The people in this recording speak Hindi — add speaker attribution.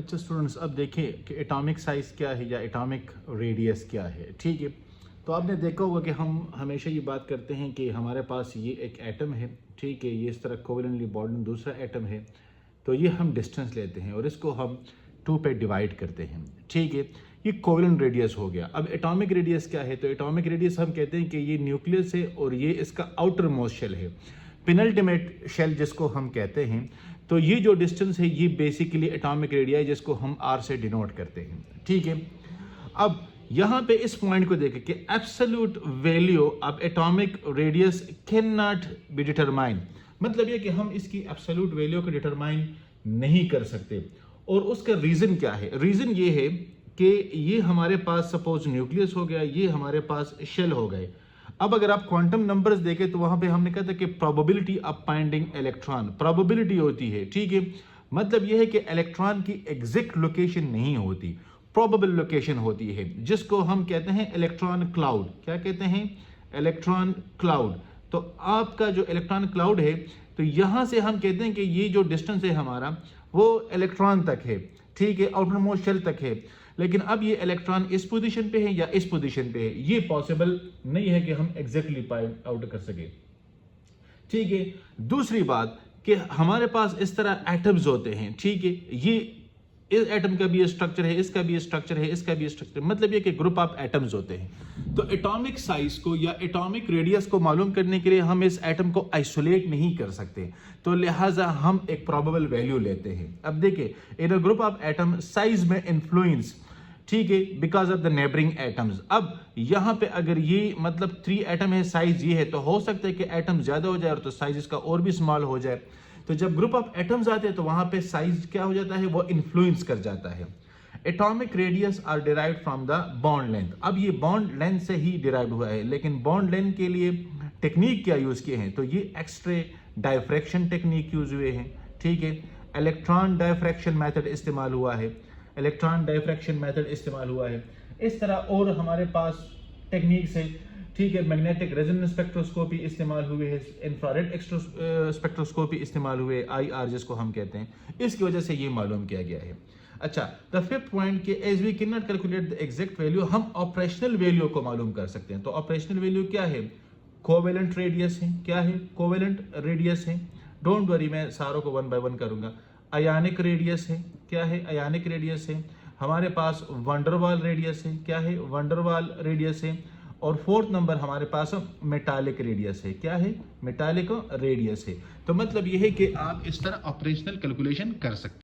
Speaker 1: अच्छा स्टूडेंट्स, अब देखें कि एटॉमिक साइज़ क्या है या एटॉमिक रेडियस क्या है। ठीक है, तो आपने देखा होगा कि हम हमेशा ये बात करते हैं कि हमारे पास ये एक एटम है। ठीक है, ये इस तरह कोवेलेंटली बॉन्डेड दूसरा एटम है। तो ये हम डिस्टेंस लेते हैं और इसको हम 2 पे डिवाइड करते हैं। ठीक है, ये कोवेलेंट रेडियस हो गया। अब एटॉमिक रेडियस क्या है? तो एटॉमिक रेडियस हम कहते हैं कि ये न्यूक्लियस है और ये इसका आउटर मोस्ट शेल है, पेनल्टीमेट शेल जिसको हम कहते हैं। तो ये जो डिस्टेंस है ये बेसिकली एटॉमिक रेडिया है जिसको हम आर से डिनोट करते हैं। ठीक है, अब यहाँ पे इस पॉइंट को देखें कि absolute value of atomic radius can not be determine. मतलब ये कि हम इसकी एब्सोल्यूट वैल्यू को डिटरमाइन नहीं कर सकते। और उसका रीज़न क्या है? रीज़न ये है कि ये हमारे पास सपोज न्यूक्लियस हो गया, ये हमारे पास शेल हो गए। अब अगर आप क्वांटम नंबर्स देखें तो वहां पे हमने कहा था कि probability of finding electron probability होती है। ठीक है, मतलब यह है कि इलेक्ट्रॉन की एग्जैक्ट लोकेशन नहीं होती, प्रोबेबल लोकेशन होती है, जिसको हम कहते हैं इलेक्ट्रॉन क्लाउड। क्या कहते हैं? Electron cloud. तो आपका जो इलेक्ट्रॉन क्लाउड है, तो यहां से हम कहते हैं कि ये जो डिस्टेंस है हमारा वो इलेक्ट्रॉन तक है। ठीक है, आउटर मोस्ट शेल तक है। लेकिन अब ये इलेक्ट्रॉन इस पोजीशन पे है या इस पोजीशन पे है, ये पॉसिबल नहीं है कि हम एग्जैक्टली फाइंड आउट कर सके। ठीक है, दूसरी बात कि हमारे पास इस तरह एटम्स होते हैं। ठीक है, ये इस एटम का भी स्ट्रक्चर है, इसका भी स्ट्रक्चर है, इसका भी स्ट्रक्चर, मतलब ये कि ग्रुप ऑफ एटम्स होते हैं। तो एटॉमिक साइज को या एटॉमिक रेडियस को मालूम करने के लिए हम इस एटम को आइसोलेट नहीं कर सकते, तो लिहाजा हम एक प्रोबेबल वैल्यू लेते हैं। अब देखिए, in a group of atom size में इन्फ्लुएंस, ठीक है, because of the neighbouring atoms. अब यहां पे अगर ये मतलब 3 एटम है, साइज ये है, तो हो सकता है कि एटम ज्यादा हो जाए और तो साइज इसका और भी स्मॉल हो जाए। तो जब ग्रुप ऑफ एटम्स आते हैं तो वहां पे साइज क्या हो जाता है? वो इन्फ्लुएंस कर जाता है। Atomic radius are derived from the bond length. अब ये बॉन्ड लेंथ से ही डिराइव हुआ है, लेकिन बॉन्ड लेंथ के लिए टेक्निक क्या यूज किए हैं? तो ये एक्स-रे डायफ्रैक्शन टेक्निक यूज हुए हैं। ठीक है, इलेक्ट्रॉन डायफ्रैक्शन मेथड इस्तेमाल हुआ है, इलेक्ट्रॉन डायफ्रैक्शन मेथड इस्तेमाल हुआ है। इस तरह और हमारे पास टेक्निक्स है। ठीक है, मैग्नेटिक रेजोनेंस स्पेक्ट्रोस्कोपी इस्तेमाल हुए है, इंफ्रारेड स्पेक्ट्रोस्कोपी इस्तेमाल हुए, IR जिसको हम कहते हैं। इसकी वजह से ये मालूम किया गया है। अच्छा, द फिफ्थ पॉइंट कि as we can not calculate the exact value, हम ऑपरेशनल वैल्यू को मालूम कर सकते हैं। तो ऑपरेशनल वैल्यू क्या है? कोवेलेंट रेडियस है। क्या है? कोवेलेंट रेडियस है। डोंट वरी, मैं सारों को 1 बाय 1 करूंगा। अयानिक रेडियस है। क्या है? अयानिक रेडियस है। हमारे पास वंडरवाल रेडियस है। क्या है? वंडरवाल रेडियस है। और फोर्थ नंबर हमारे पास मेटालिक रेडियस है। क्या है? मेटालिक रेडियस है। तो मतलब यह है कि आप इस तरह ऑपरेशनल कैलकुलेशन कर सकते हैं।